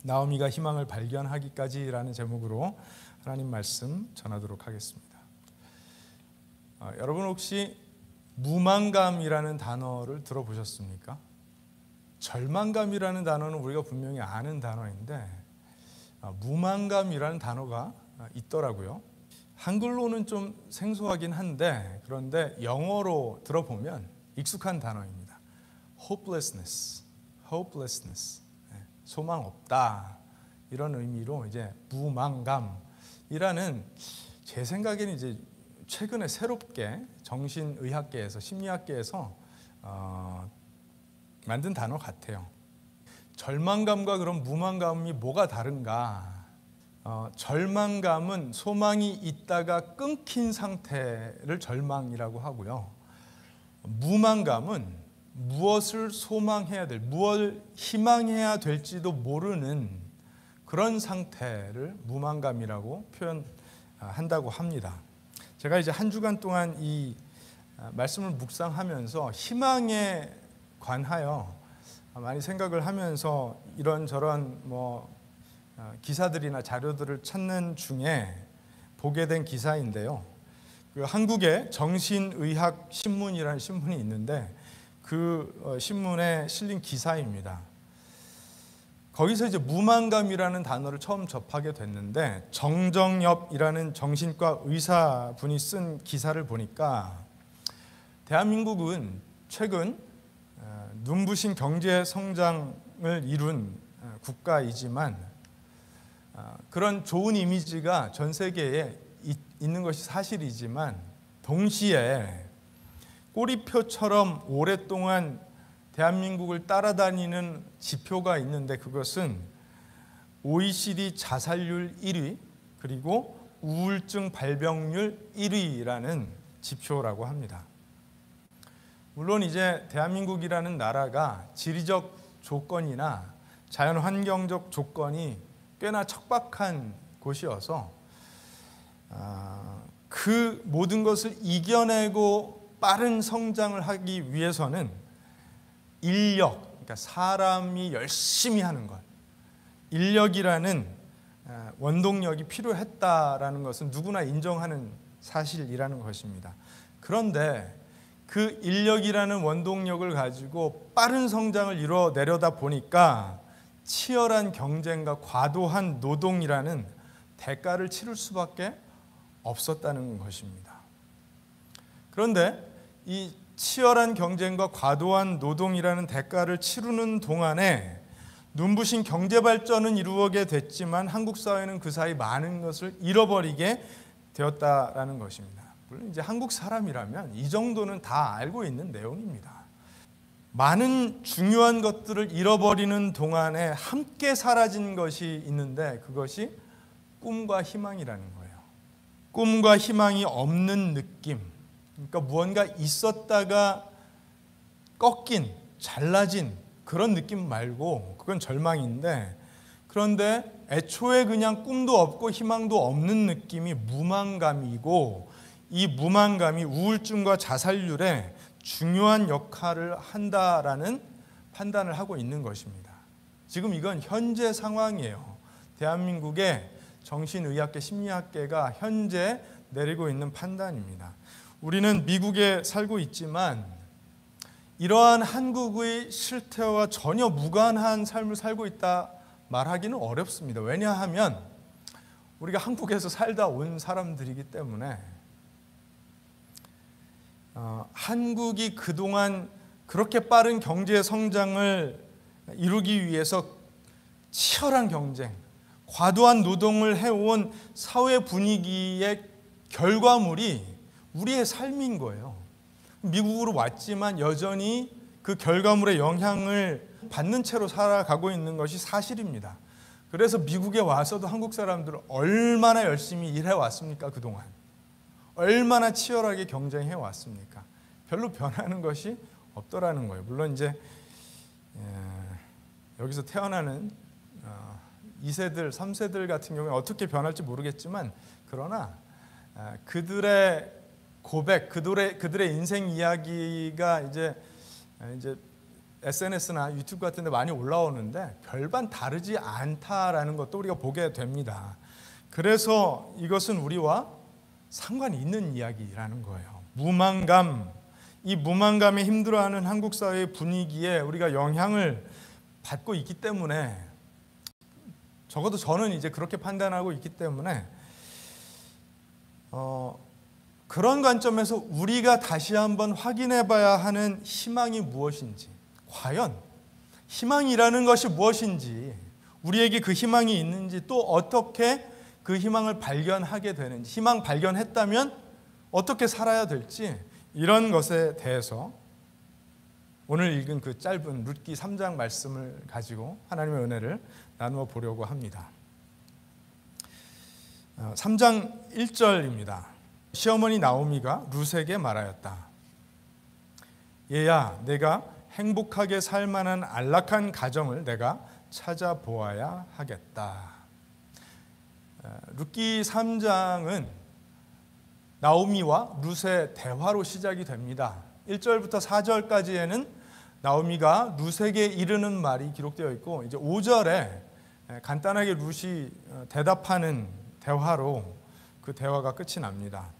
나오미가 희망을 발견하기까지라는 제목으로 하나님 말씀 전하도록 하겠습니다. 여러분 혹시 무만감이라는 단어를 들어보셨습니까? 절망감이라는 단어는 우리가 분명히 아는 단어인데 무만감이라는 단어가 있더라고요. 한글로는 좀 생소하긴 한데 그런데 영어로 들어보면 익숙한 단어입니다. hopelessness, 소망 없다 이런 의미로 이제 무만감이라는 제 생각에는 이제 최근에 새롭게 정신의학계에서 심리학계에서 만든 단어 같아요. 절망감과 그런 무만감이 뭐가 다른가? 절망감은 소망이 있다가 끊긴 상태를 절망이라고 하고요. 무만감은 무엇을 소망해야 될, 무엇을 희망해야 될지도 모르는 그런 상태를 무만감이라고 표현한다고 합니다. 제가 이제 한 주간 동안 이 말씀을 묵상하면서 희망에 관하여 많이 생각을 하면서 이런저런 기사들이나 자료들을 찾는 중에 보게 된 기사인데요. 그 한국의 정신의학 신문이라는 신문이 있는데 그 신문에 실린 기사입니다. 거기서 이제 무만감이라는 단어를 처음 접하게 됐는데 정정엽이라는 정신과 의사분이 쓴 기사를 보니까 대한민국은 최근 눈부신 경제 성장을 이룬 국가이지만 그런 좋은 이미지가 전 세계에 있는 것이 사실이지만 동시에 꼬리표처럼 오랫동안 대한민국을 따라다니는 지표가 있는데 그것은 OECD 자살률 1위 그리고 우울증 발병률 1위라는 지표라고 합니다. 물론 이제 대한민국이라는 나라가 지리적 조건이나 자연환경적 조건이 꽤나 척박한 곳이어서 그 모든 것을 이겨내고 빠른 성장을 하기 위해서는 인력, 그러니까 사람이 열심히 하는 것, 인력이라는 원동력이 필요했다라는 것은 누구나 인정하는 사실이라는 것입니다. 그런데 그 인력이라는 원동력을 가지고 빠른 성장을 이뤄내려다 보니까 치열한 경쟁과 과도한 노동이라는 대가를 치를 수밖에 없었다는 것입니다. 그런데 이 치열한 경쟁과 과도한 노동이라는 대가를 치르는 동안에 눈부신 경제 발전은 이루어게 됐지만 한국 사회는 그 사이 많은 것을 잃어버리게 되었다라는 것입니다. 물론 이제 한국 사람이라면 이 정도는 다 알고 있는 내용입니다. 많은 중요한 것들을 잃어버리는 동안에 함께 사라진 것이 있는데 그것이 꿈과 희망이라는 거예요. 꿈과 희망이 없는 느낌. 그러니까 무언가 있었다가 꺾인, 잘라진 그런 느낌 말고 그건 절망인데 그런데 애초에 그냥 꿈도 없고 희망도 없는 느낌이 무만감이고 이 무만감이 우울증과 자살률에 중요한 역할을 한다라는 판단을 하고 있는 것입니다. 지금 이건 현재 상황이에요. 대한민국의 정신의학계, 심리학계가 현재 내리고 있는 판단입니다. 우리는 미국에 살고 있지만 이러한 한국의 실태와 전혀 무관한 삶을 살고 있다 말하기는 어렵습니다. 왜냐하면 우리가 한국에서 살다 온 사람들이기 때문에 한국이 그동안 그렇게 빠른 경제 성장을 이루기 위해서 치열한 경쟁, 과도한 노동을 해온 사회 분위기의 결과물이 우리의 삶인 거예요. 미국으로 왔지만 여전히 그 결과물의 영향을 받는 채로 살아가고 있는 것이 사실입니다. 그래서 미국에 와서도 한국 사람들은 얼마나 열심히 일해 왔습니까? 그동안 얼마나 치열하게 경쟁해 왔습니까? 별로 변하는 것이 없더라는 거예요. 물론 이제 여기서 태어나는 2세들, 3세들 같은 경우에 어떻게 변할지 모르겠지만 그러나 그들의 고백, 그들의 인생 이야기가 이제 SNS나 유튜브 같은 데 많이 올라오는데 별반 다르지 않다라는 것도 우리가 보게 됩니다. 그래서 이것은 우리와 상관이 있는 이야기라는 거예요. 무만감, 이 무만감에 힘들어하는 한국 사회의 분위기에 우리가 영향을 받고 있기 때문에, 적어도 저는 이제 그렇게 판단하고 있기 때문에 그런 관점에서 우리가 다시 한번 확인해 봐야 하는 희망이 무엇인지, 과연 희망이라는 것이 무엇인지, 우리에게 그 희망이 있는지, 또 어떻게 그 희망을 발견하게 되는지, 희망 발견했다면 어떻게 살아야 될지, 이런 것에 대해서 오늘 읽은 그 짧은 룻기 3장 말씀을 가지고 하나님의 은혜를 나누어 보려고 합니다. 3장 1절입니다. 시어머니 나오미가 룻에게 말하였다. 얘야, 내가 행복하게 살 만한 안락한 가정을 내가 찾아보아야 하겠다. 룻기 3장은 나오미와 룻의 대화로 시작이 됩니다. 1절부터 4절까지에는 나오미가 룻에게 이르는 말이 기록되어 있고, 이제 5절에 간단하게 룻이 대답하는 대화로 그 대화가 끝이 납니다.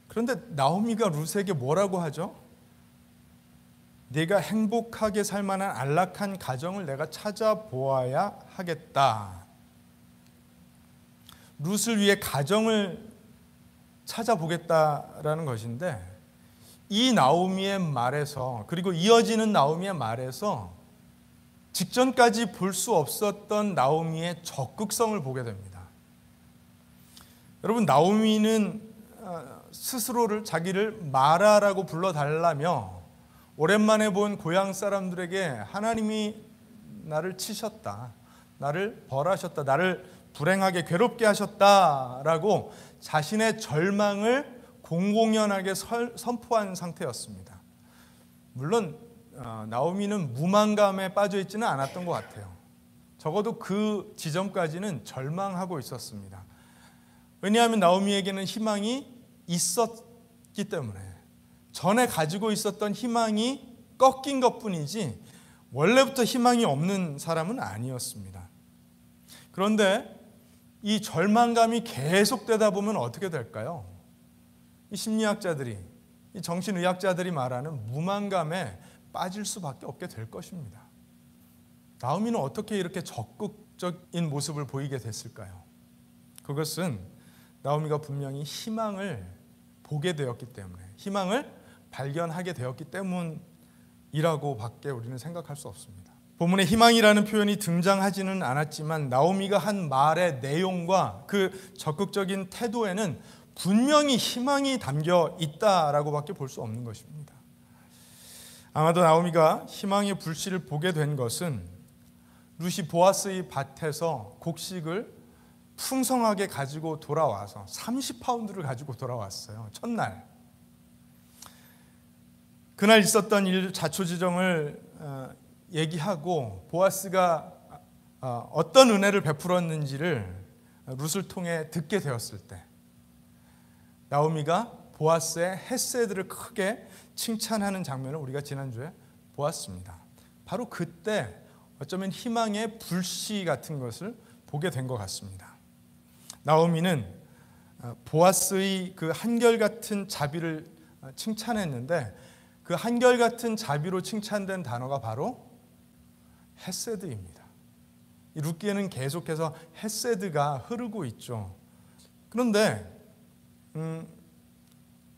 그런데 나오미가 룻에게 뭐라고 하죠? 네가 행복하게 살 만한 안락한 가정을 내가 찾아보아야 하겠다. 룻을 위해 가정을 찾아보겠다라는 것인데, 이 나오미의 말에서, 그리고 이어지는 나오미의 말에서 직전까지 볼 수 없었던 나오미의 적극성을 보게 됩니다. 여러분, 나오미는 스스로를, 자기를 마라라고 불러달라며 오랜만에 본 고향 사람들에게 하나님이 나를 치셨다, 나를 벌하셨다, 나를 불행하게 괴롭게 하셨다라고 자신의 절망을 공공연하게 선포한 상태였습니다. 물론 나오미는 무만감에 빠져 있지는 않았던 것 같아요. 적어도 그 지점까지는 절망하고 있었습니다. 왜냐하면 나오미에게는 희망이 있었기 때문에, 전에 가지고 있었던 희망이 꺾인 것뿐이지 원래부터 희망이 없는 사람은 아니었습니다. 그런데 이 절망감이 계속되다 보면 어떻게 될까요? 이 심리학자들이, 이 정신의학자들이 말하는 무만감에 빠질 수밖에 없게 될 것입니다. 나오미는 어떻게 이렇게 적극적인 모습을 보이게 됐을까요? 그것은 나오미가 분명히 희망을 보게 되었기 때문에, 희망을 발견하게 되었기 때문이라고 밖에 우리는 생각할 수 없습니다. 본문에 희망이라는 표현이 등장하지는 않았지만 나오미가 한 말의 내용과 그 적극적인 태도에는 분명히 희망이 담겨 있다라고 밖에 볼 수 없는 것입니다. 아마도 나오미가 희망의 불씨를 보게 된 것은 룻이 보아스의 밭에서 곡식을 풍성하게 가지고 돌아와서 30파운드를 가지고 돌아왔어요. 첫날. 그날 있었던 일 자초지종을 얘기하고 보아스가 어떤 은혜를 베풀었는지를 룻을 통해 듣게 되었을 때, 나오미가 보아스의 헤세드를 크게 칭찬하는 장면을 우리가 지난주에 보았습니다. 바로 그때 어쩌면 희망의 불씨 같은 것을 보게 된 것 같습니다. 나오미는 보아스의 그 한결같은 자비를 칭찬했는데, 그 한결같은 자비로 칭찬된 단어가 바로 헤세드입니다. 이 룻기에는 계속해서 헤세드가 흐르고 있죠. 그런데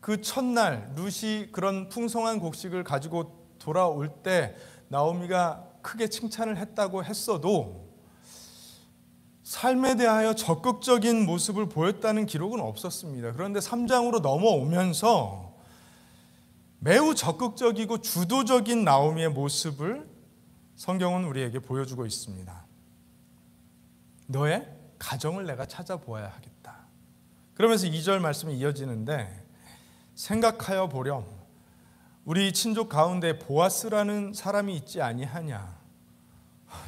그 첫날 룻이 그런 풍성한 곡식을 가지고 돌아올 때 나오미가 크게 칭찬을 했다고 했어도 삶에 대하여 적극적인 모습을 보였다는 기록은 없었습니다. 그런데 3장으로 넘어오면서 매우 적극적이고 주도적인 나오미의 모습을 성경은 우리에게 보여주고 있습니다. 너의 가정을 내가 찾아보아야 하겠다. 그러면서 2절 말씀이 이어지는데, 생각하여 보렴 우리 친족 가운데 보아스라는 사람이 있지 아니하냐.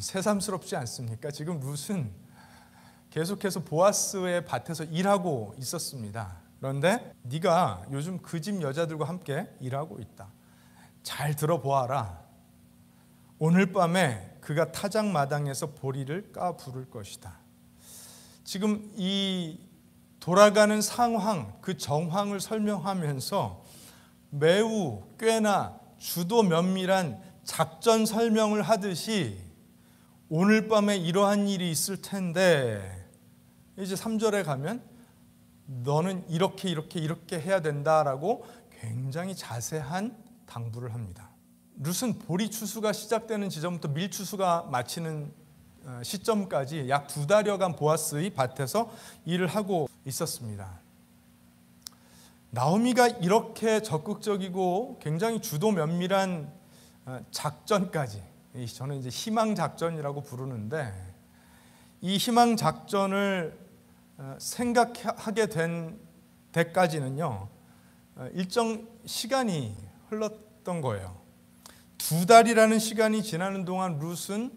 새삼스럽지 않습니까? 지금 룻은 계속해서 보아스의 밭에서 일하고 있었습니다. 그런데 네가 요즘 그 집 여자들과 함께 일하고 있다. 잘 들어보아라. 오늘 밤에 그가 타작마당에서 보리를 까 부를 것이다. 지금 이 돌아가는 상황, 그 정황을 설명하면서 매우 꽤나 주도 면밀한 작전 설명을 하듯이 오늘 밤에 이러한 일이 있을 텐데 이제 3절에 가면 너는 이렇게 해야 된다라고 굉장히 자세한 당부를 합니다. 룻은 보리 추수가 시작되는 지점부터 밀 추수가 마치는 시점까지 약 2달여간 보아스의 밭에서 일을 하고 있었습니다. 나오미가 이렇게 적극적이고 굉장히 주도 면밀한 작전까지, 저는 이제 희망 작전이라고 부르는데, 이 희망 작전을 생각하게 된 데까지는요 일정 시간이 흘렀던 거예요. 2달이라는 시간이 지나는 동안 룻은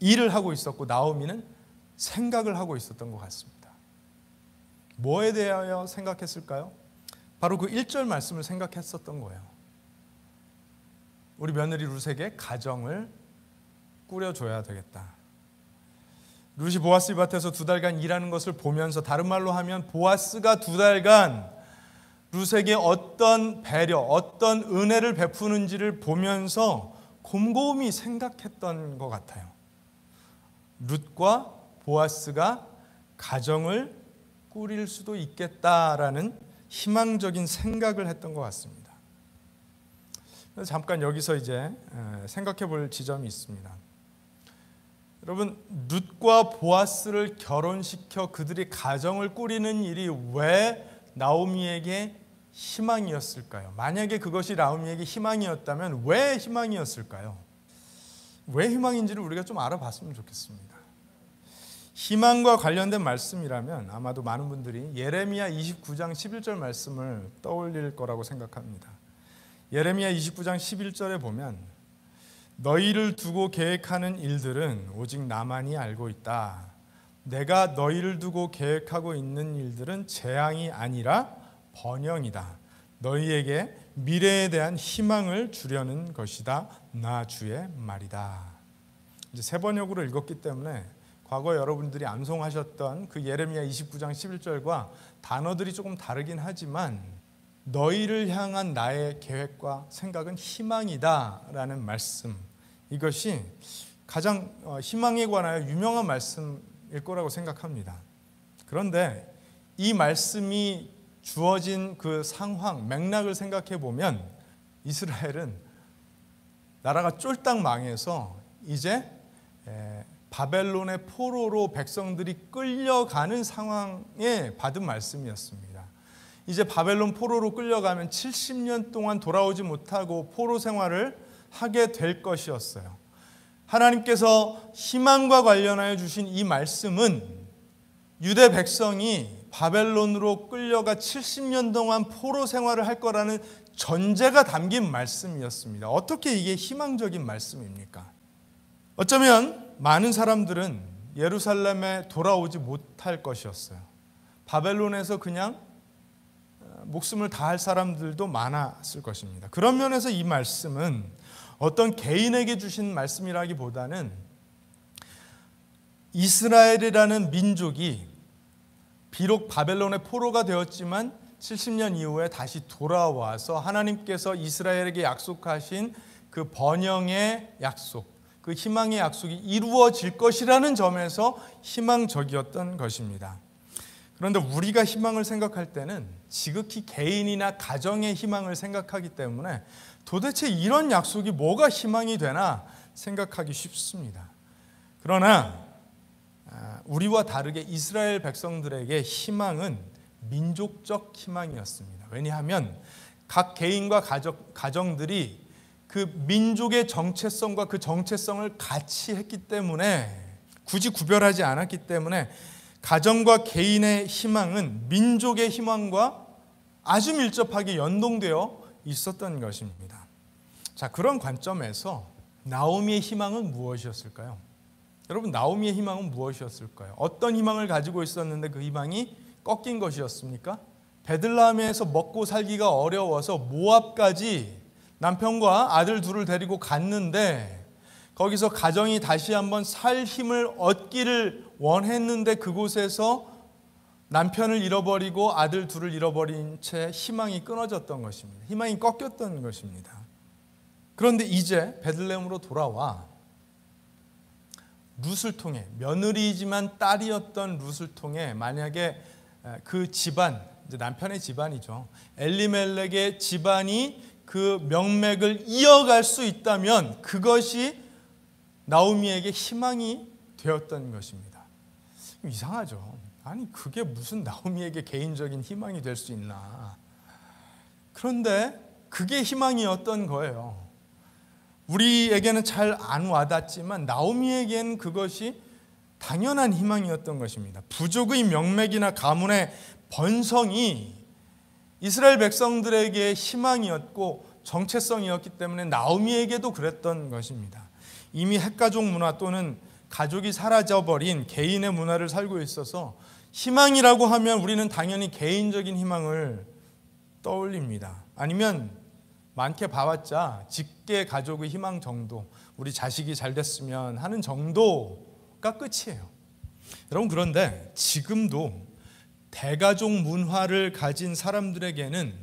일을 하고 있었고 나오미는 생각을 하고 있었던 것 같습니다. 뭐에 대하여 생각했을까요? 바로 그 1절 말씀을 생각했었던 거예요. 우리 며느리 룻에게 가정을 꾸려줘야 되겠다. 룻이 보아스 밭에서 2달간 일하는 것을 보면서, 다른 말로 하면 보아스가 2달간 룻에게 어떤 배려, 어떤 은혜를 베푸는지를 보면서 곰곰이 생각했던 것 같아요. 룻과 보아스가 가정을 꾸릴 수도 있겠다라는 희망적인 생각을 했던 것 같습니다. 잠깐 여기서 이제 생각해 볼 지점이 있습니다. 여러분, 룻과 보아스를 결혼시켜 그들이 가정을 꾸리는 일이 왜 나오미에게 희망이었을까요? 만약에 그것이 나오미에게 희망이었다면 왜 희망이었을까요? 왜 희망인지를 우리가 좀 알아봤으면 좋겠습니다. 희망과 관련된 말씀이라면 아마도 많은 분들이 예레미야 29장 11절 말씀을 떠올릴 거라고 생각합니다. 예레미야 29장 11절에 보면 너희를 두고 계획하는 일들은 오직 나만이 알고 있다. 내가 너희를 두고 계획하고 있는 일들은 재앙이 아니라 번영이다. 너희에게 미래에 대한 희망을 주려는 것이다. 나 주의 말이다. 이제 세 번역으로 읽었기 때문에 과거 여러분들이 암송하셨던 그 예레미야 29장 11절과 단어들이 조금 다르긴 하지만 너희를 향한 나의 계획과 생각은 희망이다라는 말씀, 이것이 가장 희망에 관하여 유명한 말씀일 거라고 생각합니다. 그런데 이 말씀이 주어진 그 상황, 맥락을 생각해 보면 이스라엘은 나라가 쫄딱 망해서 이제 바벨론의 포로로 백성들이 끌려가는 상황에 받은 말씀이었습니다. 이제 바벨론 포로로 끌려가면 70년 동안 돌아오지 못하고 포로 생활을 하게 될 것이었어요. 하나님께서 희망과 관련하여 주신 이 말씀은 유대 백성이 바벨론으로 끌려가 70년 동안 포로 생활을 할 거라는 전제가 담긴 말씀이었습니다. 어떻게 이게 희망적인 말씀입니까? 어쩌면 많은 사람들은 예루살렘에 돌아오지 못할 것이었어요. 바벨론에서 그냥 목숨을 다할 사람들도 많았을 것입니다. 그런 면에서 이 말씀은 어떤 개인에게 주신 말씀이라기보다는 이스라엘이라는 민족이 비록 바벨론의 포로가 되었지만 70년 이후에 다시 돌아와서 하나님께서 이스라엘에게 약속하신 그 번영의 약속, 그 희망의 약속이 이루어질 것이라는 점에서 희망적이었던 것입니다. 그런데 우리가 희망을 생각할 때는 지극히 개인이나 가정의 희망을 생각하기 때문에 도대체 이런 약속이 뭐가 희망이 되나 생각하기 쉽습니다. 그러나 우리와 다르게 이스라엘 백성들에게 희망은 민족적 희망이었습니다. 왜냐하면 각 개인과 가정들이 그 민족의 정체성과 그 정체성을 같이 했기 때문에, 굳이 구별하지 않았기 때문에 가정과 개인의 희망은 민족의 희망과 아주 밀접하게 연동되어 있었던 것입니다. 자, 그런 관점에서 나오미의 희망은 무엇이었을까요? 여러분, 나오미의 희망은 무엇이었을까요? 어떤 희망을 가지고 있었는데 그 희망이 꺾인 것이었습니까? 베들레헴에서 먹고 살기가 어려워서 모압까지 남편과 아들 둘을 데리고 갔는데 거기서 가정이 다시 한번 살 힘을 얻기를 원했는데 그곳에서 남편을 잃어버리고 아들 둘을 잃어버린 채 희망이 끊어졌던 것입니다. 희망이 꺾였던 것입니다. 그런데 이제 베들레헴으로 돌아와 룻을 통해, 며느리이지만 딸이었던 룻을 통해 만약에 그 집안, 이제 남편의 집안이죠, 엘리멜렉의 집안이 그 명맥을 이어갈 수 있다면 그것이 나오미에게 희망이 되었던 것입니다. 이상하죠. 아니 그게 무슨 나오미에게 개인적인 희망이 될 수 있나. 그런데 그게 희망이었던 거예요. 우리에게는 잘 안 와닿지만 나오미에게는 그것이 당연한 희망이었던 것입니다. 부족의 명맥이나 가문의 번성이 이스라엘 백성들에게 희망이었고 정체성이었기 때문에 나오미에게도 그랬던 것입니다. 이미 핵가족 문화 또는 가족이 사라져버린 개인의 문화를 살고 있어서 희망이라고 하면 우리는 당연히 개인적인 희망을 떠올립니다. 아니면 많게 봐왔자 직계 가족의 희망 정도, 우리 자식이 잘 됐으면 하는 정도가 끝이에요. 여러분, 그런데 지금도 대가족 문화를 가진 사람들에게는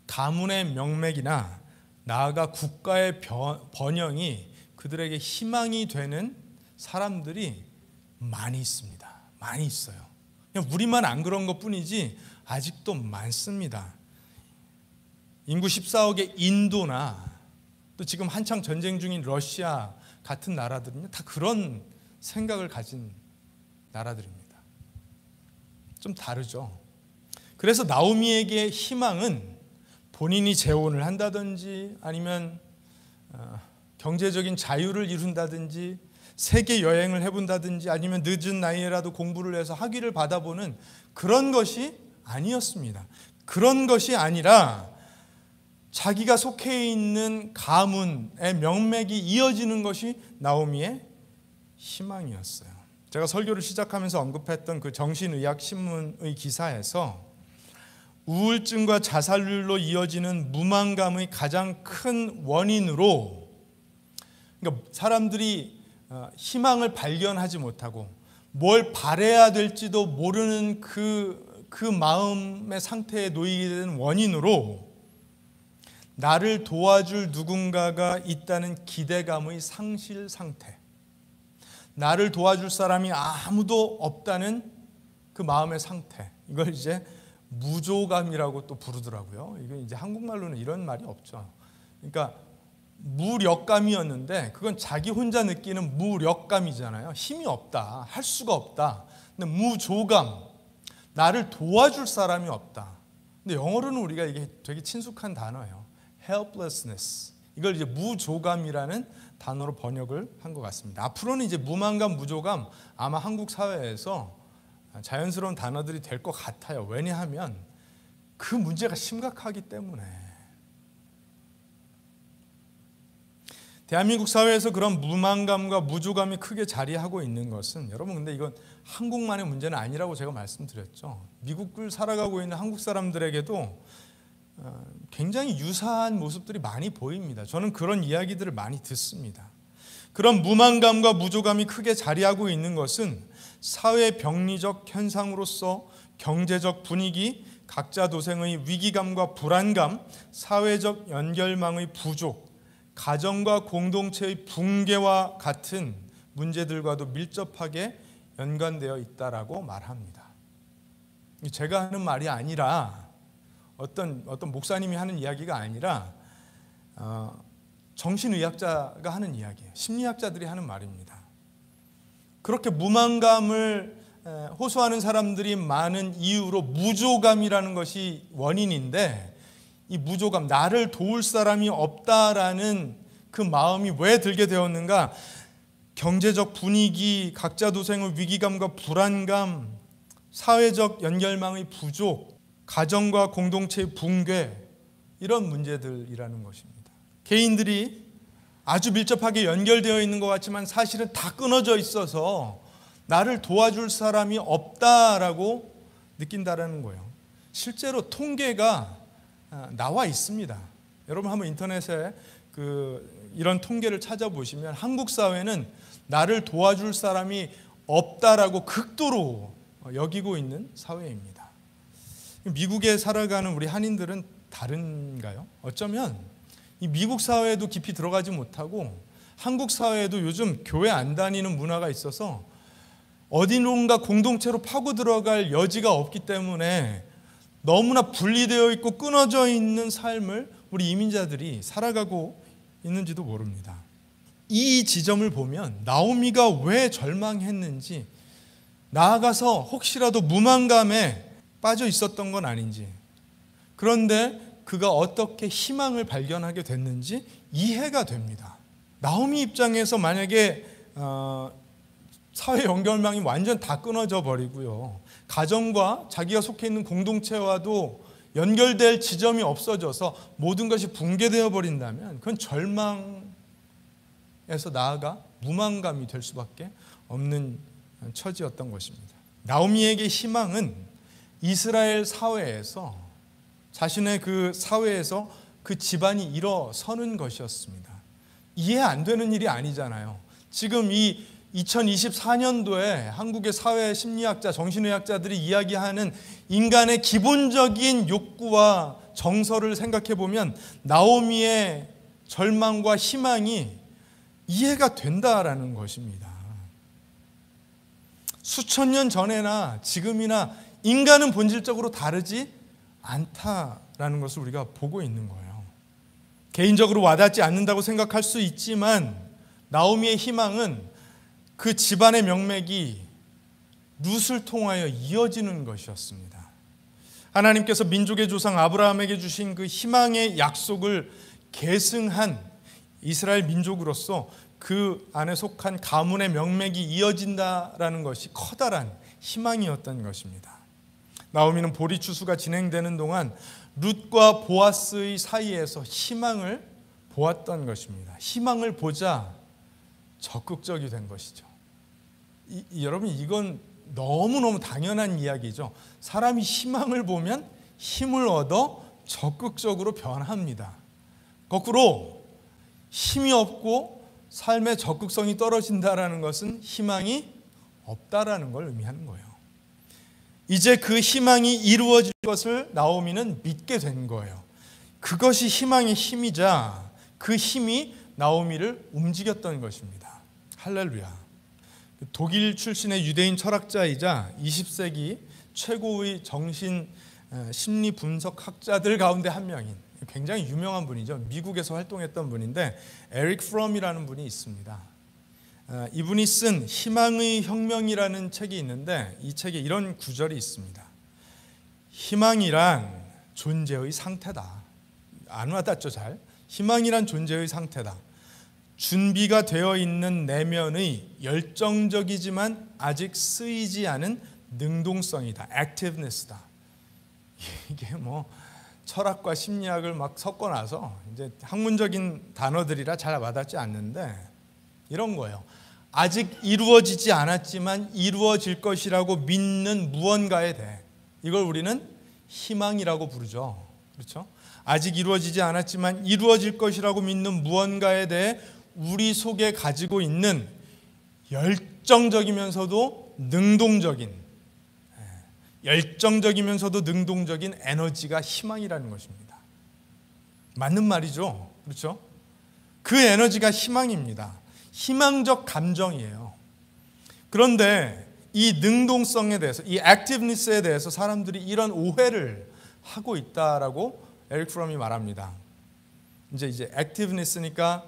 가문의 명맥이나 나아가 국가의 번영이 그들에게 희망이 되는 사람들이 많이 있습니다. 많이 있어요. 그냥 우리만 안 그런 것뿐이지 아직도 많습니다. 인구 14억의 인도나 또 지금 한창 전쟁 중인 러시아 같은 나라들은요, 다 그런 생각을 가진 나라들입니다. 좀 다르죠. 그래서 나오미에게 희망은 본인이 재혼을 한다든지 아니면 경제적인 자유를 이룬다든지 세계 여행을 해본다든지 아니면 늦은 나이에라도 공부를 해서 학위를 받아보는 그런 것이 아니었습니다. 그런 것이 아니라 자기가 속해 있는 가문의 명맥이 이어지는 것이 나오미의 희망이었어요. 제가 설교를 시작하면서 언급했던 그 정신의학 신문의 기사에서 우울증과 자살률로 이어지는 무만감의 가장 큰 원인으로, 그러니까 사람들이 희망을 발견하지 못하고 뭘 바라야 될지도 모르는 그 마음의 상태에 놓이게 된 원인으로 나를 도와줄 누군가가 있다는 기대감의 상실 상태, 나를 도와줄 사람이 아무도 없다는 그 마음의 상태, 이걸 이제 무조감이라고 또 부르더라고요. 이게 이제 한국말로는 이런 말이 없죠. 그러니까 무력감이었는데 그건 자기 혼자 느끼는 무력감이잖아요. 힘이 없다, 할 수가 없다. 근데 무조감, 나를 도와줄 사람이 없다. 근데 영어로는 우리가 이게 되게 친숙한 단어예요. helplessness. 이걸 이제 무조감이라는 단어로 번역을 한 것 같습니다. 앞으로는 이제 무만감, 무조감 아마 한국 사회에서 자연스러운 단어들이 될 것 같아요. 왜냐하면 그 문제가 심각하기 때문에. 대한민국 사회에서 그런 무만감과 무조감이 크게 자리하고 있는 것은, 여러분 근데 이건 한국만의 문제는 아니라고 제가 말씀드렸죠. 미국을 살아가고 있는 한국 사람들에게도 굉장히 유사한 모습들이 많이 보입니다. 저는 그런 이야기들을 많이 듣습니다. 그런 무만감과 무조감이 크게 자리하고 있는 것은 사회 병리적 현상으로서 경제적 분위기, 각자 도생의 위기감과 불안감, 사회적 연결망의 부족, 가정과 공동체의 붕괴와 같은 문제들과도 밀접하게 연관되어 있다라고 말합니다. 제가 하는 말이 아니라 어떤 목사님이 하는 이야기가 아니라 정신의학자가 하는 이야기예요. 심리학자들이 하는 말입니다. 그렇게 무만감을 호소하는 사람들이 많은 이유로 무조감이라는 것이 원인인데, 이 무조감, 나를 도울 사람이 없다라는 그 마음이 왜 들게 되었는가? 경제적 분위기, 각자 도생의 위기감과 불안감, 사회적 연결망의 부족, 가정과 공동체의 붕괴, 이런 문제들이라는 것입니다. 개인들이 아주 밀접하게 연결되어 있는 것 같지만 사실은 다 끊어져 있어서 나를 도와줄 사람이 없다라고 느낀다라는 거예요. 실제로 통계가 나와 있습니다. 여러분 한번 인터넷에 그 이런 통계를 찾아보시면 한국 사회는 나를 도와줄 사람이 없다라고 극도로 여기고 있는 사회입니다. 미국에 살아가는 우리 한인들은 다른가요? 어쩌면 이 미국 사회에도 깊이 들어가지 못하고 한국 사회에도 요즘 교회 안 다니는 문화가 있어서 어디론가 공동체로 파고 들어갈 여지가 없기 때문에 너무나 분리되어 있고 끊어져 있는 삶을 우리 이민자들이 살아가고 있는지도 모릅니다. 이 지점을 보면 나오미가 왜 절망했는지, 나아가서 혹시라도 무만감에 빠져 있었던 건 아닌지, 그런데 그가 어떻게 희망을 발견하게 됐는지 이해가 됩니다. 나오미 입장에서 만약에 사회 연결망이 완전 다 끊어져 버리고요, 가정과 자기가 속해 있는 공동체와도 연결될 지점이 없어져서 모든 것이 붕괴되어 버린다면 그건 절망에서 나아가 무망감이 될 수밖에 없는 처지였던 것입니다. 나오미에게 희망은 이스라엘 사회에서, 자신의 그 사회에서 그 집안이 일어서는 것이었습니다. 이해 안 되는 일이 아니잖아요. 지금 이 2024년도에 한국의 사회 심리학자, 정신의학자들이 이야기하는 인간의 기본적인 욕구와 정서를 생각해 보면 나오미의 절망과 희망이 이해가 된다라는 것입니다. 수천 년 전에나 지금이나 인간은 본질적으로 다르지 않다라는 것을 우리가 보고 있는 거예요. 개인적으로 와닿지 않는다고 생각할 수 있지만 나오미의 희망은 그 집안의 명맥이 룻을 통하여 이어지는 것이었습니다. 하나님께서 민족의 조상 아브라함에게 주신 그 희망의 약속을 계승한 이스라엘 민족으로서 그 안에 속한 가문의 명맥이 이어진다라는 것이 커다란 희망이었던 것입니다. 나오미는 보리 추수가 진행되는 동안 룻과 보아스의 사이에서 희망을 보았던 것입니다. 희망을 보자 적극적이 된 것이죠. 여러분, 이건 너무너무 당연한 이야기죠. 사람이 희망을 보면 힘을 얻어 적극적으로 변합니다. 거꾸로 힘이 없고 삶의 적극성이 떨어진다는 것은 희망이 없다라는 걸 의미하는 거예요. 이제 그 희망이 이루어질 것을 나오미는 믿게 된 거예요. 그것이 희망의 힘이자 그 힘이 나오미를 움직였던 것입니다. 할렐루야. 독일 출신의 유대인 철학자이자 20세기 최고의 정신 심리 분석 학자들 가운데 한 명인 굉장히 유명한 분이죠. 미국에서 활동했던 분인데 에릭 프롬이라는 분이 있습니다. 이분이 쓴 희망의 혁명이라는 책이 있는데 이 책에 이런 구절이 있습니다. 희망이란 존재의 상태다. 안 와닿죠, 잘? 희망이란 존재의 상태다. 준비가 되어 있는 내면의 열정적이지만 아직 쓰이지 않은 능동성이다. 액티브니스다. 이게 뭐 철학과 심리학을 막 섞어놔서 이제 학문적인 단어들이라 잘 와닿지 않는데 이런 거예요. 아직 이루어지지 않았지만 이루어질 것이라고 믿는 무언가에 대해, 이걸 우리는 희망이라고 부르죠. 그렇죠? 아직 이루어지지 않았지만 이루어질 것이라고 믿는 무언가에 대해 우리 속에 가지고 있는 열정적이면서도 능동적인 에너지가 희망이라는 것입니다. 맞는 말이죠. 그렇죠? 그 에너지가 희망입니다. 희망적 감정이에요. 그런데 이 능동성에 대해서, 이 액티브니스에 대해서 사람들이 이런 오해를 하고 있다라고 에릭 프롬이 말합니다. 이제 액티브니스니까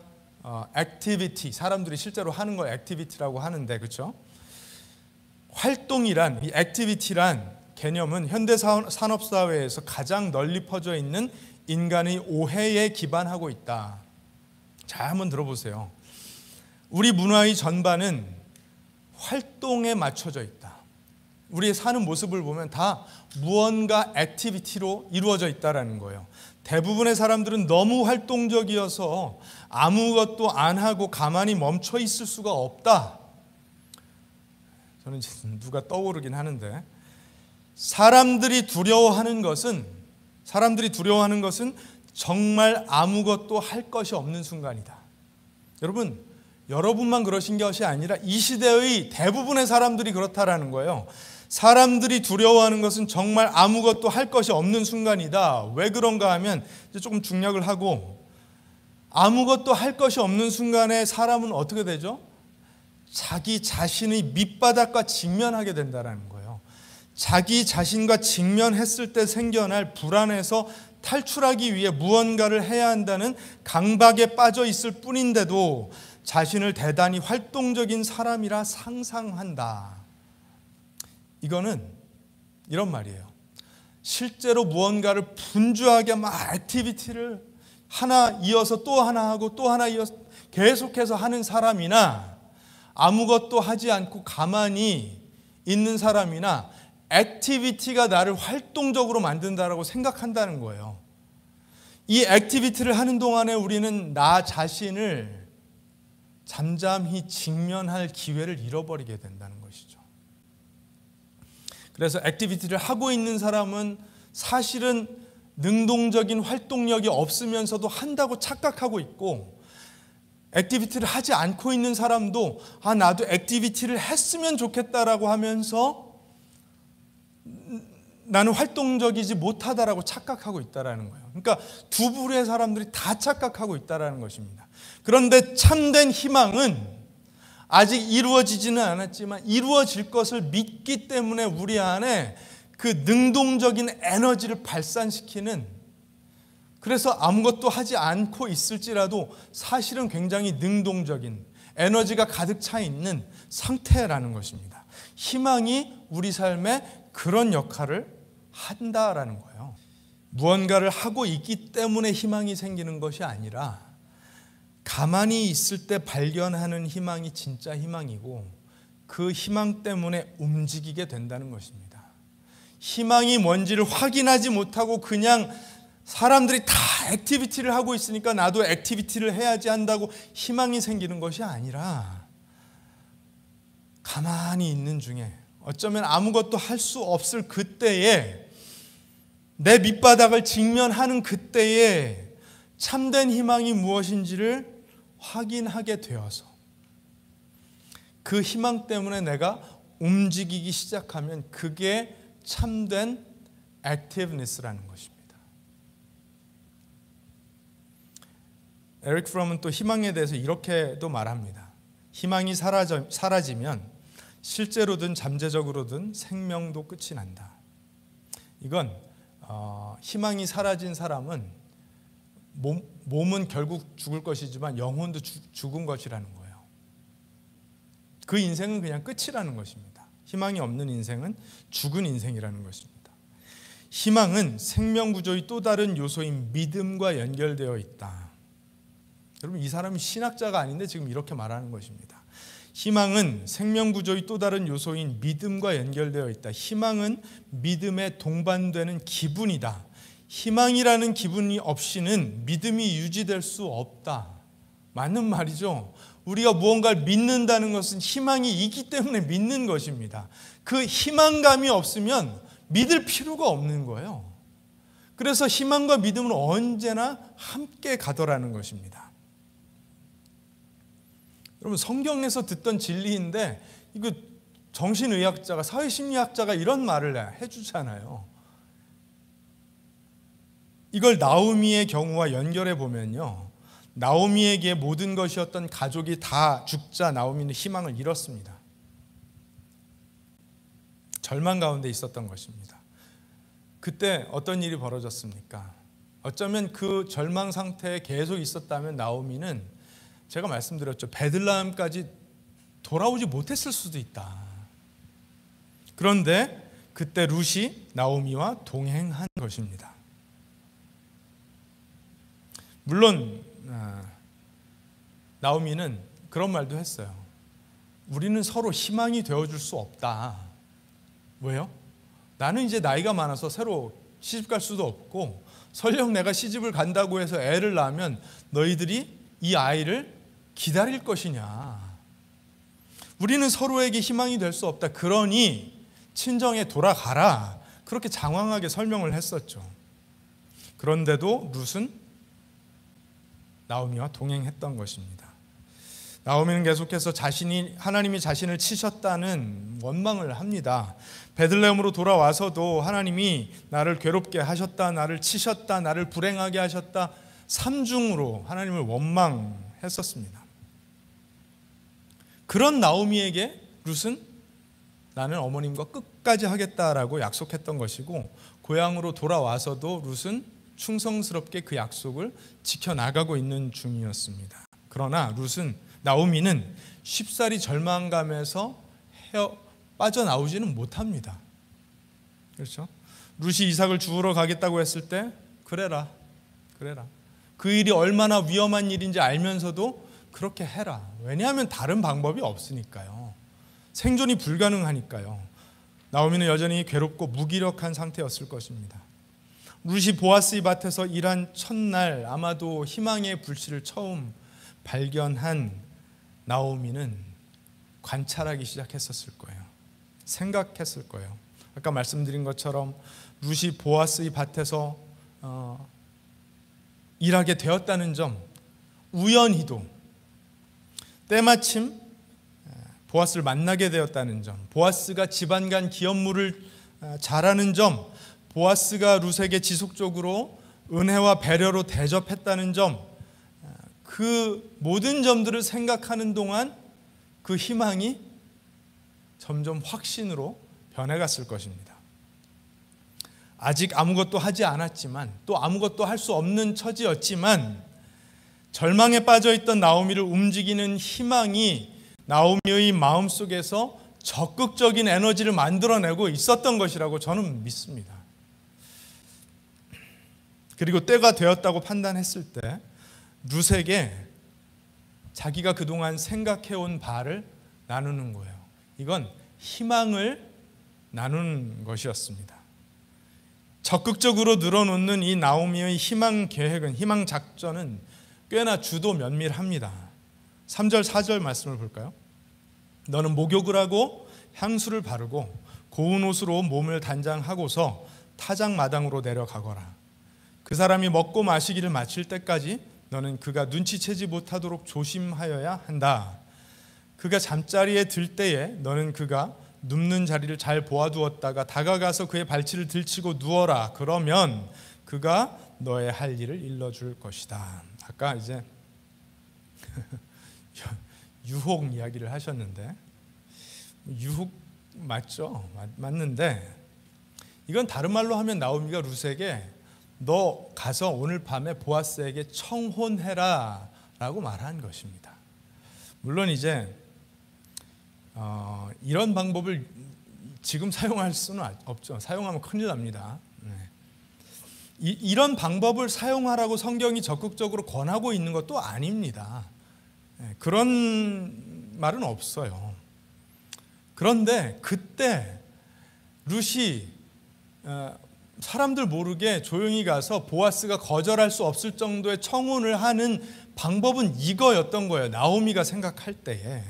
액티비티, 사람들이 실제로 하는 걸 액티비티라고 하는데, 그렇죠? 활동이란, 이 액티비티란 개념은 현대 산업 사회에서 가장 널리 퍼져 있는 인간의 오해에 기반하고 있다. 자, 한번 들어보세요. 우리 문화의 전반은 활동에 맞춰져 있다. 우리의 사는 모습을 보면 다 무언가 액티비티로 이루어져 있다라는 거예요. 대부분의 사람들은 너무 활동적이어서 아무것도 안 하고 가만히 멈춰 있을 수가 없다. 저는 누가 떠오르긴 하는데, 사람들이 두려워하는 것은 정말 아무것도 할 것이 없는 순간이다. 여러분, 여러분만 그러신 것이 아니라 이 시대의 대부분의 사람들이 그렇다라는 거예요. 사람들이 두려워하는 것은 정말 아무것도 할 것이 없는 순간이다. 왜 그런가 하면 이제 조금 중략을 하고, 아무것도 할 것이 없는 순간에 사람은 어떻게 되죠? 자기 자신의 밑바닥과 직면하게 된다는 거예요. 자기 자신과 직면했을 때 생겨날 불안에서 탈출하기 위해 무언가를 해야 한다는 강박에 빠져 있을 뿐인데도 자신을 대단히 활동적인 사람이라 상상한다. 이거는 이런 말이에요. 실제로 무언가를 분주하게 막 액티비티를 하나 이어서 또 하나 하고 또 하나 이어서 계속해서 하는 사람이나, 아무것도 하지 않고 가만히 있는 사람이나, 액티비티가 나를 활동적으로 만든다라고 생각한다는 거예요. 이 액티비티를 하는 동안에 우리는 나 자신을 잠잠히 직면할 기회를 잃어버리게 된다는 것이죠. 그래서 액티비티를 하고 있는 사람은 사실은 능동적인 활동력이 없으면서도 한다고 착각하고 있고, 액티비티를 하지 않고 있는 사람도 나도 액티비티를 했으면 좋겠다라고 하면서 나는 활동적이지 못하다라고 착각하고 있다라는 거예요. 그러니까 두 부류의 사람들이 다 착각하고 있다라는 것입니다. 그런데 참된 희망은 아직 이루어지지는 않았지만 이루어질 것을 믿기 때문에 우리 안에 그 능동적인 에너지를 발산시키는, 그래서 아무것도 하지 않고 있을지라도 사실은 굉장히 능동적인 에너지가 가득 차 있는 상태라는 것입니다. 희망이 우리 삶에 그런 역할을 한다라는 거예요. 무언가를 하고 있기 때문에 희망이 생기는 것이 아니라 가만히 있을 때 발견하는 희망이 진짜 희망이고, 그 희망 때문에 움직이게 된다는 것입니다. 희망이 뭔지를 확인하지 못하고 그냥 사람들이 다 액티비티를 하고 있으니까 나도 액티비티를 해야지 한다고 희망이 생기는 것이 아니라, 가만히 있는 중에 어쩌면 아무것도 할 수 없을 그때에, 내 밑바닥을 직면하는 그때에 참된 희망이 무엇인지를 확인하게 되어서 그 희망 때문에 내가 움직이기 시작하면 그게 참된 액티브니스라는 것입니다. 에릭 프롬은 또 희망에 대해서 이렇게도 말합니다. 희망이 사라지면 실제로든 잠재적으로든 생명도 끝이 난다. 이건 희망이 사라진 사람은 몸은 결국 죽을 것이지만 영혼도 죽은 것이라는 거예요. 그 인생은 그냥 끝이라는 것입니다. 희망이 없는 인생은 죽은 인생이라는 것입니다. 희망은 생명 구조의 또 다른 요소인 믿음과 연결되어 있다. 여러분, 이 사람이 신학자가 아닌데 지금 이렇게 말하는 것입니다. 희망은 생명 구조의 또 다른 요소인 믿음과 연결되어 있다. 희망은 믿음에 동반되는 기분이다. 희망이라는 기분이 없이는 믿음이 유지될 수 없다. 맞는 말이죠. 우리가 무언가를 믿는다는 것은 희망이 있기 때문에 믿는 것입니다. 그 희망감이 없으면 믿을 필요가 없는 거예요. 그래서 희망과 믿음은 언제나 함께 가더라는 것입니다. 여러분, 성경에서 듣던 진리인데 이거 정신의학자가, 사회심리학자가 이런 말을 해주잖아요. 이걸 나오미의 경우와 연결해 보면요, 나오미에게 모든 것이었던 가족이 다 죽자 나오미는 희망을 잃었습니다. 절망 가운데 있었던 것입니다. 그때 어떤 일이 벌어졌습니까? 어쩌면 그 절망 상태에 계속 있었다면 나오미는, 제가 말씀드렸죠, 베들레헴까지 돌아오지 못했을 수도 있다. 그런데 그때 룻이 나오미와 동행한 것입니다. 물론 나오미는 그런 말도 했어요. 우리는 서로 희망이 되어줄 수 없다. 왜요? 나는 이제 나이가 많아서 새로 시집 갈 수도 없고, 설령 내가 시집을 간다고 해서 애를 낳으면 너희들이 이 아이를 기다릴 것이냐. 우리는 서로에게 희망이 될 수 없다. 그러니 친정에 돌아가라. 그렇게 장황하게 설명을 했었죠. 그런데도 룻은 나오미와 동행했던 것입니다. 나오미는 계속해서 하나님이 자신을 치셨다는 원망을 합니다. 베들레헴으로 돌아와서도 하나님이 나를 괴롭게 하셨다, 나를 치셨다, 나를 불행하게 하셨다, 삼중으로 하나님을 원망했었습니다. 그런 나오미에게 룻은 나는 어머님과 끝까지 하겠다라고 약속했던 것이고, 고향으로 돌아와서도 룻은 충성스럽게 그 약속을 지켜나가고 있는 중이었습니다. 그러나 나오미는 쉽사리 절망감에서 빠져나오지는 못합니다. 그렇죠? 룻이 이삭을 주우러 가겠다고 했을 때 그래라. 그 일이 얼마나 위험한 일인지 알면서도 그렇게 해라. 왜냐하면 다른 방법이 없으니까요. 생존이 불가능하니까요. 나오미는 여전히 괴롭고 무기력한 상태였을 것입니다. 룻이 보아스의 밭에서 일한 첫날 아마도 희망의 불씨를 처음 발견한 나오미는 관찰하기 시작했었을 거예요. 생각했을 거예요. 아까 말씀드린 것처럼 룻이 보아스의 밭에서 일하게 되었다는 점, 우연히도 때마침 보아스를 만나게 되었다는 점, 보아스가 집안간 기업물을 잘하는 점, 보아스가 룻에게 지속적으로 은혜와 배려로 대접했다는 점, 그 모든 점들을 생각하는 동안 그 희망이 점점 확신으로 변해갔을 것입니다. 아직 아무것도 하지 않았지만, 또 아무것도 할 수 없는 처지였지만, 절망에 빠져있던 나오미를 움직이는 희망이 나오미의 마음속에서 적극적인 에너지를 만들어내고 있었던 것이라고 저는 믿습니다. 그리고 때가 되었다고 판단했을 때 룻에게 자기가 그동안 생각해온 바를 나누는 거예요. 이건 희망을 나누는 것이었습니다. 적극적으로 늘어놓는 이 나오미의 희망 계획은, 희망 작전은 꽤나 주도 면밀합니다. 3절 4절 말씀을 볼까요? 너는 목욕을 하고 향수를 바르고 고운 옷으로 몸을 단장하고서 타작마당으로 내려가거라. 그 사람이 먹고 마시기를 마칠 때까지 너는 그가 눈치채지 못하도록 조심하여야 한다. 그가 잠자리에 들 때에 너는 그가 눕는 자리를 잘 보아두었다가 다가가서 그의 발치를 들치고 누워라. 그러면 그가 너의 할 일을 일러줄 것이다. 아까 이제 유혹 이야기를 하셨는데, 유혹 맞죠? 맞는데 이건 다른 말로 하면 나오미가 룻에게 너 가서 오늘 밤에 보아스에게 청혼해라 라고 말한 것입니다. 물론 이제 이런 방법을 지금 사용할 수는 없죠. 사용하면 큰일 납니다. 이런 방법을 사용하라고 성경이 적극적으로 권하고 있는 것도 아닙니다. 그런 말은 없어요. 그런데 그때 룻이 사람들 모르게 조용히 가서 보아스가 거절할 수 없을 정도의 청혼을 하는 방법은 이거였던 거예요. 나오미가 생각할 때에.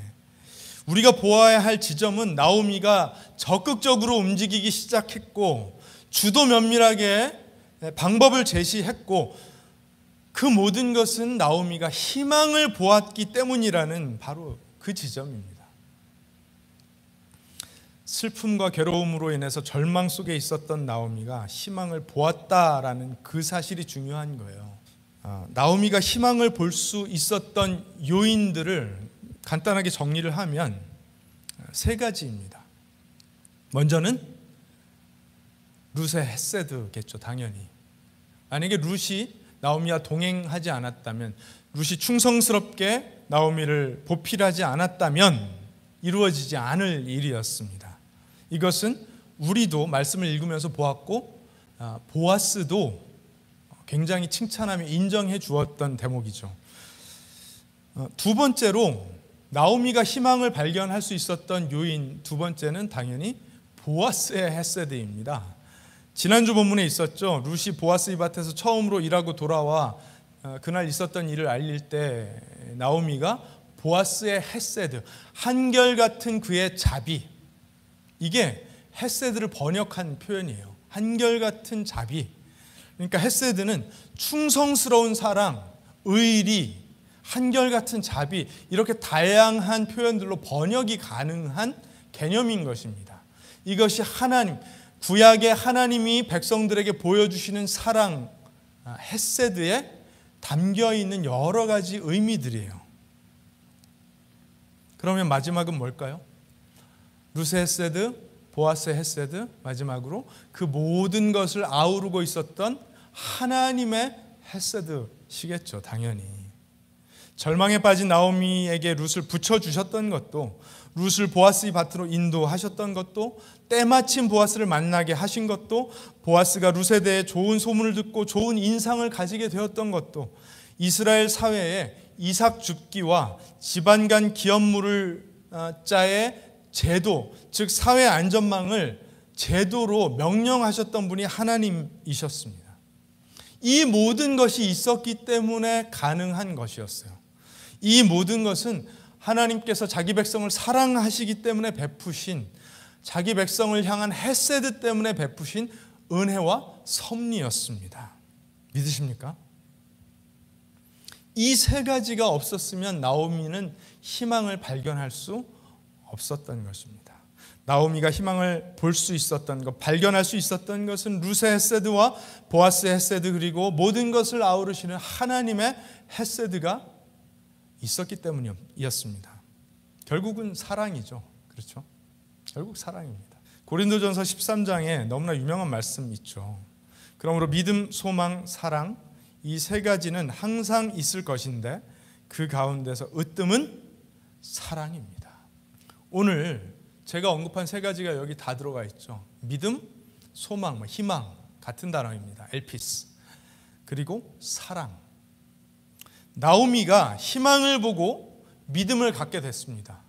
우리가 보아야 할 지점은 나오미가 적극적으로 움직이기 시작했고 주도 면밀하게 방법을 제시했고, 그 모든 것은 나오미가 희망을 보았기 때문이라는 바로 그 지점입니다. 슬픔과 괴로움으로 인해서 절망 속에 있었던 나오미가 희망을 보았다라는 그 사실이 중요한 거예요. 나오미가 희망을 볼 수 있었던 요인들을 간단하게 정리를 하면 세 가지입니다. 먼저는 룻의 헤세드겠죠, 당연히. 만약에 룻이 나오미와 동행하지 않았다면, 룻이 충성스럽게 나오미를 보필하지 않았다면 이루어지지 않을 일이었습니다. 이것은 우리도 말씀을 읽으면서 보았고, 보아스도 굉장히 칭찬하며 인정해 주었던 대목이죠. 두 번째로 나오미가 희망을 발견할 수 있었던 요인 두 번째는 당연히 보아스의 헤세드입니다. 지난주 본문에 있었죠. 룻이 보아스의 밭에서 처음으로 일하고 돌아와 그날 있었던 일을 알릴 때 나오미가 보아스의 헤세드, 한결같은 그의 자비, 이게 헤세드를 번역한 표현이에요. 한결같은 자비. 그러니까 헤세드는 충성스러운 사랑, 의리, 한결같은 자비, 이렇게 다양한 표현들로 번역이 가능한 개념인 것입니다. 이것이 하나님, 구약의 하나님이 백성들에게 보여주시는 사랑, 헤세드에 담겨있는 여러 가지 의미들이에요. 그러면 마지막은 뭘까요? 룻의 헤세드, 보아스의 헤세드, 마지막으로 그 모든 것을 아우르고 있었던 하나님의 헤세드시겠죠, 당연히. 절망에 빠진 나오미에게 룻을 붙여주셨던 것도, 룻을 보아스의 밭으로 인도하셨던 것도, 때마침 보아스를 만나게 하신 것도, 보아스가 룻에 대해 좋은 소문을 듣고 좋은 인상을 가지게 되었던 것도, 이스라엘 사회에 이삭 줍기와 집안 간 기업물을 자의 제도, 즉 사회 안전망을 제도로 명령하셨던 분이 하나님이셨습니다. 이 모든 것이 있었기 때문에 가능한 것이었어요. 이 모든 것은 하나님께서 자기 백성을 사랑하시기 때문에 베푸신, 자기 백성을 향한 헤세드 때문에 베푸신 은혜와 섭리였습니다. 믿으십니까? 이 세 가지가 없었으면 나오미는 희망을 발견할 수 없었던 것입니다. 나오미가 희망을 볼 수 있었던 것, 발견할 수 있었던 것은 룻의 헤세드와 보아스의 헤세드, 그리고 모든 것을 아우르시는 하나님의 헤세드가 있었기 때문이었습니다. 결국은 사랑이죠. 그렇죠? 결국 사랑입니다. 고린도전서 13장에 너무나 유명한 말씀 있죠. 그러므로 믿음, 소망, 사랑, 이 세 가지는 항상 있을 것인데 그 가운데서 으뜸은 사랑입니다. 오늘 제가 언급한 세 가지가 여기 다 들어가 있죠. 믿음, 소망, 희망 같은 단어입니다. 엘피스. 그리고 사랑. 나오미가 희망을 보고 믿음을 갖게 됐습니다.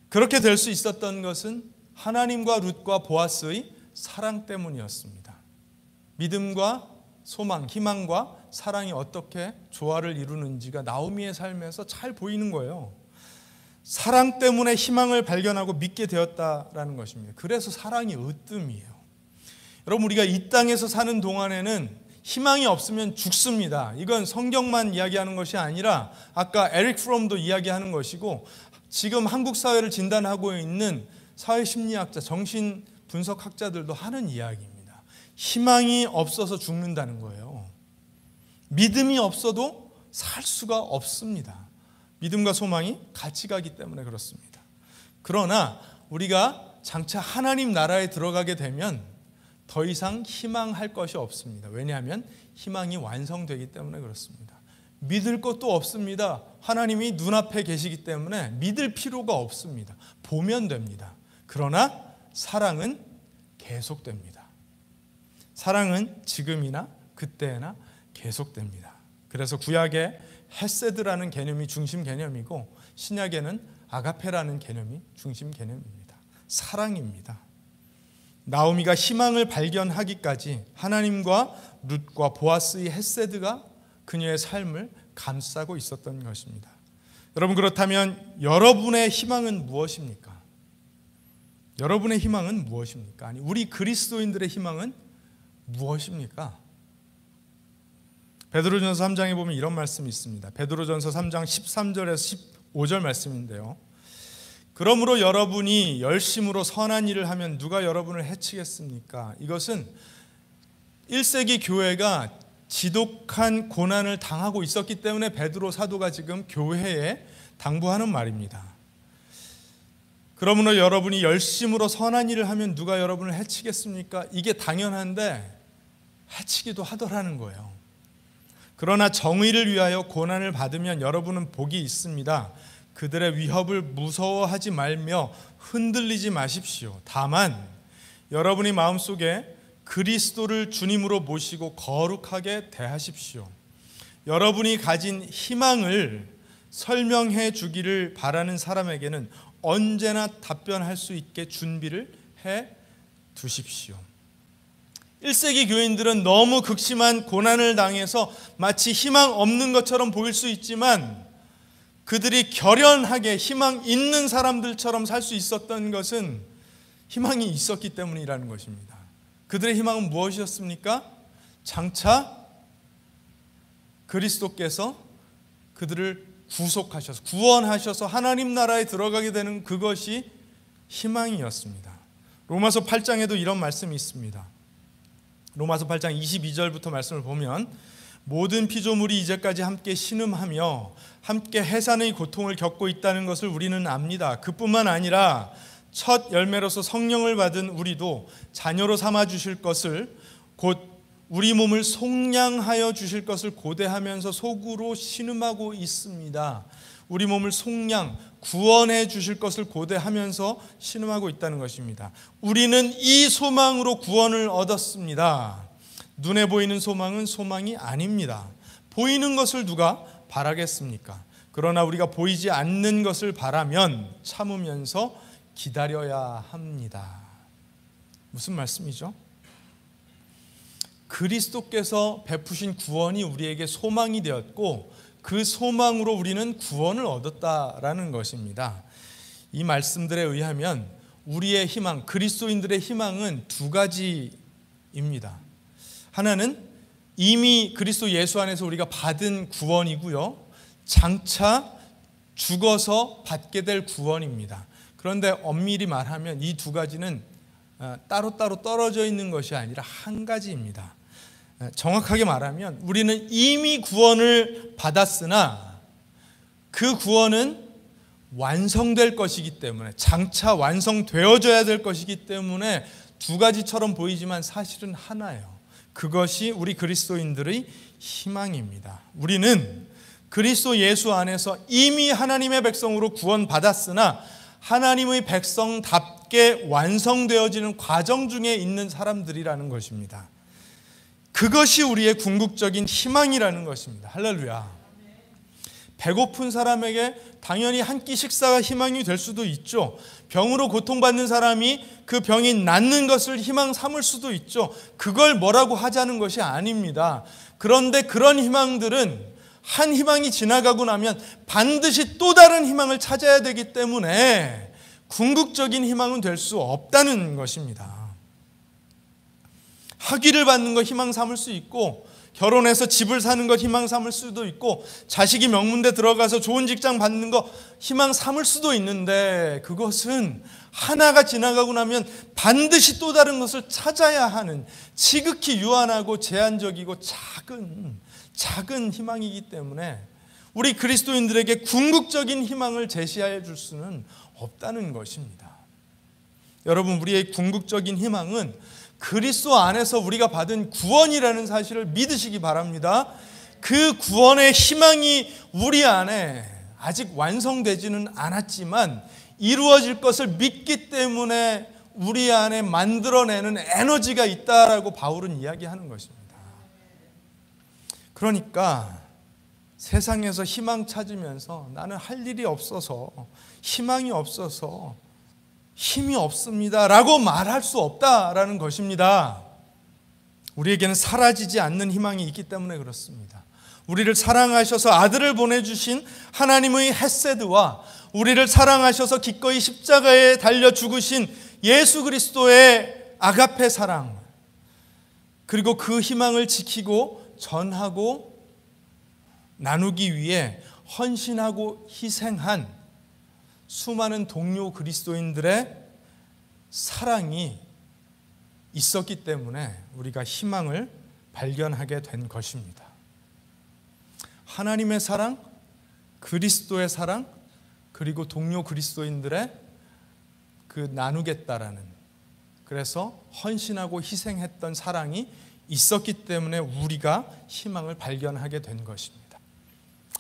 그렇게 될 수 있었던 것은 하나님과 룻과 보아스의 사랑 때문이었습니다. 믿음과 소망, 희망과 사랑이 어떻게 조화를 이루는지가 나오미의 삶에서 잘 보이는 거예요. 사랑 때문에 희망을 발견하고 믿게 되었다라는 것입니다. 그래서 사랑이 으뜸이에요. 여러분, 우리가 이 땅에서 사는 동안에는 희망이 없으면 죽습니다. 이건 성경만 이야기하는 것이 아니라 아까 에릭 프롬도 이야기하는 것이고, 지금 한국 사회를 진단하고 있는 사회심리학자, 정신분석학자들도 하는 이야기입니다. 희망이 없어서 죽는다는 거예요. 믿음이 없어도 살 수가 없습니다. 믿음과 소망이 같이 가기 때문에 그렇습니다. 그러나 우리가 장차 하나님 나라에 들어가게 되면 더 이상 희망할 것이 없습니다. 왜냐하면 희망이 완성되기 때문에 그렇습니다. 믿을 것도 없습니다. 하나님이 눈앞에 계시기 때문에 믿을 필요가 없습니다. 보면 됩니다. 그러나 사랑은 계속됩니다. 사랑은 지금이나 그때나 계속됩니다. 그래서 구약의 헤세드라는 개념이 중심 개념이고, 신약에는 아가페라는 개념이 중심 개념입니다. 사랑입니다. 나오미가 희망을 발견하기까지 하나님과 룻과 보아스의 헤세드가 그녀의 삶을 감싸고 있었던 것입니다. 여러분, 그렇다면 여러분의 희망은 무엇입니까? 여러분의 희망은 무엇입니까? 아니, 우리 그리스도인들의 희망은 무엇입니까? 베드로전서 3장에 보면 이런 말씀이 있습니다. 베드로전서 3장 13절에서 15절 말씀인데요. 그러므로 여러분이 열심으로 선한 일을 하면 누가 여러분을 해치겠습니까? 이것은 1세기 교회가 지독한 고난을 당하고 있었기 때문에 베드로 사도가 지금 교회에 당부하는 말입니다. 그러므로 여러분이 열심으로 선한 일을 하면 누가 여러분을 해치겠습니까? 이게 당연한데 해치기도 하더라는 거예요. 그러나 정의를 위하여 고난을 받으면 여러분은 복이 있습니다. 그들의 위협을 무서워하지 말며 흔들리지 마십시오. 다만 여러분이 마음속에 그리스도를 주님으로 모시고 거룩하게 대하십시오. 여러분이 가진 희망을 설명해 주기를 바라는 사람에게는 언제나 답변할 수 있게 준비를 해 두십시오. 1세기 교인들은 너무 극심한 고난을 당해서 마치 희망 없는 것처럼 보일 수 있지만, 그들이 결연하게 희망 있는 사람들처럼 살 수 있었던 것은 희망이 있었기 때문이라는 것입니다. 그들의 희망은 무엇이었습니까? 장차 그리스도께서 그들을 구속하셔서 구원하셔서 하나님 나라에 들어가게 되는 그것이 희망이었습니다. 로마서 8장에도 이런 말씀이 있습니다. 로마서 8장 22절부터 말씀을 보면 모든 피조물이 이제까지 함께 신음하며 함께 해산의 고통을 겪고 있다는 것을 우리는 압니다. 그뿐만 아니라 첫 열매로서 성령을 받은 우리도 자녀로 삼아 주실 것을 곧 우리 몸을 속량하여 주실 것을 고대하면서 속으로 신음하고 있습니다. 우리 몸을 속량, 구원해 주실 것을 고대하면서 신음하고 있다는 것입니다. 우리는 이 소망으로 구원을 얻었습니다. 눈에 보이는 소망은 소망이 아닙니다. 보이는 것을 누가 바라겠습니까? 그러나 우리가 보이지 않는 것을 바라면 참으면서 기다려야 합니다. 무슨 말씀이죠? 그리스도께서 베푸신 구원이 우리에게 소망이 되었고 그 소망으로 우리는 구원을 얻었다라는 것입니다. 이 말씀들에 의하면 우리의 희망, 그리스도인들의 희망은 두 가지입니다. 하나는 이미 그리스도 예수 안에서 우리가 받은 구원이고요. 장차 죽어서 받게 될 구원입니다. 그런데 엄밀히 말하면 이 두 가지는 따로따로 떨어져 있는 것이 아니라 한 가지입니다. 정확하게 말하면 우리는 이미 구원을 받았으나 그 구원은 완성될 것이기 때문에 장차 완성되어져야 될 것이기 때문에 두 가지처럼 보이지만 사실은 하나예요. 그것이 우리 그리스도인들의 희망입니다. 우리는 그리스도 예수 안에서 이미 하나님의 백성으로 구원받았으나 하나님의 백성답게 완성되어지는 과정 중에 있는 사람들이라는 것입니다. 그것이 우리의 궁극적인 희망이라는 것입니다. 할렐루야. 배고픈 사람에게 당연히 한 끼 식사가 희망이 될 수도 있죠. 병으로 고통받는 사람이 그 병이 낫는 것을 희망 삼을 수도 있죠. 그걸 뭐라고 하자는 것이 아닙니다. 그런데 그런 희망들은 한 희망이 지나가고 나면 반드시 또 다른 희망을 찾아야 되기 때문에 궁극적인 희망은 될 수 없다는 것입니다. 학위를 받는 것 희망 삼을 수 있고 결혼해서 집을 사는 것 희망 삼을 수도 있고 자식이 명문대 들어가서 좋은 직장 받는 것 희망 삼을 수도 있는데 그것은 하나가 지나가고 나면 반드시 또 다른 것을 찾아야 하는 지극히 유한하고 제한적이고 작은 희망이기 때문에 우리 그리스도인들에게 궁극적인 희망을 제시해 줄 수는 없다는 것입니다. 여러분, 우리의 궁극적인 희망은 그리스도 안에서 우리가 받은 구원이라는 사실을 믿으시기 바랍니다. 그 구원의 희망이 우리 안에 아직 완성되지는 않았지만 이루어질 것을 믿기 때문에 우리 안에 만들어내는 에너지가 있다라고 바울은 이야기하는 것입니다. 그러니까 세상에서 희망 찾으면서 나는 할 일이 없어서 희망이 없어서 힘이 없습니다 라고 말할 수 없다라는 것입니다. 우리에게는 사라지지 않는 희망이 있기 때문에 그렇습니다. 우리를 사랑하셔서 아들을 보내주신 하나님의 헤세드와 우리를 사랑하셔서 기꺼이 십자가에 달려 죽으신 예수 그리스도의 아가페 사랑, 그리고 그 희망을 지키고 전하고 나누기 위해 헌신하고 희생한 수많은 동료 그리스도인들의 사랑이 있었기 때문에 우리가 희망을 발견하게 된 것입니다. 하나님의 사랑, 그리스도의 사랑, 그리고 동료 그리스도인들의 그 나누겠다라는, 그래서 헌신하고 희생했던 사랑이 있었기 때문에 우리가 희망을 발견하게 된 것입니다.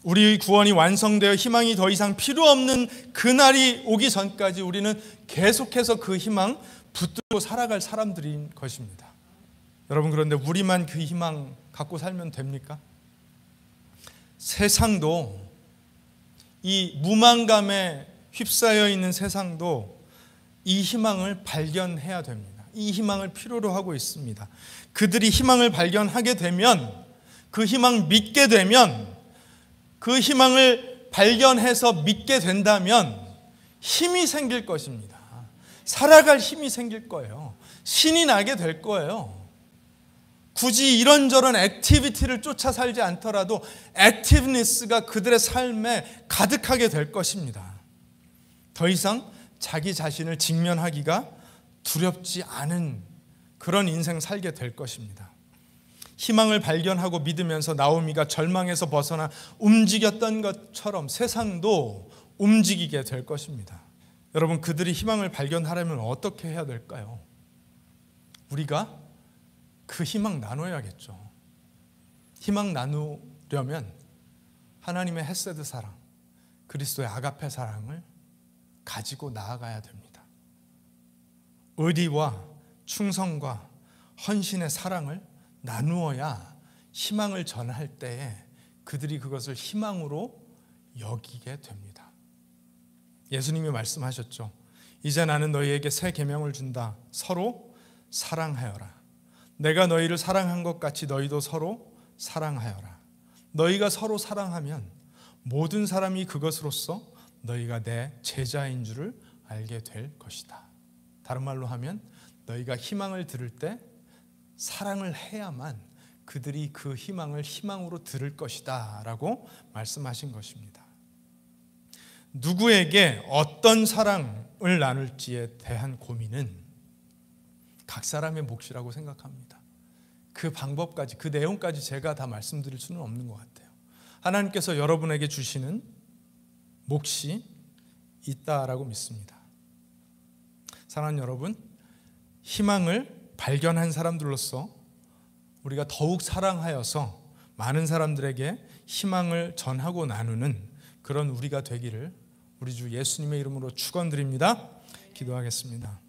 우리의 구원이 완성되어 희망이 더 이상 필요 없는 그날이 오기 전까지 우리는 계속해서 그 희망 붙들고 살아갈 사람들인 것입니다. 여러분, 그런데 우리만 그 희망 갖고 살면 됩니까? 세상도, 이 무망감에 휩싸여 있는 세상도 이 희망을 발견해야 됩니다. 이 희망을 필요로 하고 있습니다. 그들이 희망을 발견하게 되면, 그 희망 믿게 되면, 그 희망을 발견해서 믿게 된다면 힘이 생길 것입니다. 살아갈 힘이 생길 거예요. 신이 나게 될 거예요. 굳이 이런저런 액티비티를 쫓아 살지 않더라도 액티브니스가 그들의 삶에 가득하게 될 것입니다. 더 이상 자기 자신을 직면하기가 두렵지 않은 그런 인생 살게 될 것입니다. 희망을 발견하고 믿으면서 나오미가 절망에서 벗어나 움직였던 것처럼 세상도 움직이게 될 것입니다. 여러분, 그들이 희망을 발견하려면 어떻게 해야 될까요? 우리가 그 희망 나눠야겠죠. 희망 나누려면 하나님의 헤세드 사랑, 그리스도의 아가페 사랑을 가지고 나아가야 됩니다. 의리와 충성과 헌신의 사랑을 나누어야 희망을 전할 때에 그들이 그것을 희망으로 여기게 됩니다. 예수님이 말씀하셨죠. 이제 나는 너희에게 새 계명을 준다. 서로 사랑하여라. 내가 너희를 사랑한 것 같이 너희도 서로 사랑하여라. 너희가 서로 사랑하면 모든 사람이 그것으로써 너희가 내 제자인 줄을 알게 될 것이다. 다른 말로 하면 너희가 희망을 들을 때 사랑을 해야만 그들이 그 희망을 희망으로 들을 것이다 라고 말씀하신 것입니다. 누구에게 어떤 사랑을 나눌지에 대한 고민은 각 사람의 몫이라고 생각합니다. 그 방법까지, 그 내용까지 제가 다 말씀드릴 수는 없는 것 같아요. 하나님께서 여러분에게 주시는 몫이 있다라고 믿습니다. 사랑하는 여러분, 희망을 발견한 사람들로서 우리가 더욱 사랑하여서 많은 사람들에게 희망을 전하고 나누는 그런 우리가 되기를 우리 주 예수님의 이름으로 축원드립니다. 기도하겠습니다.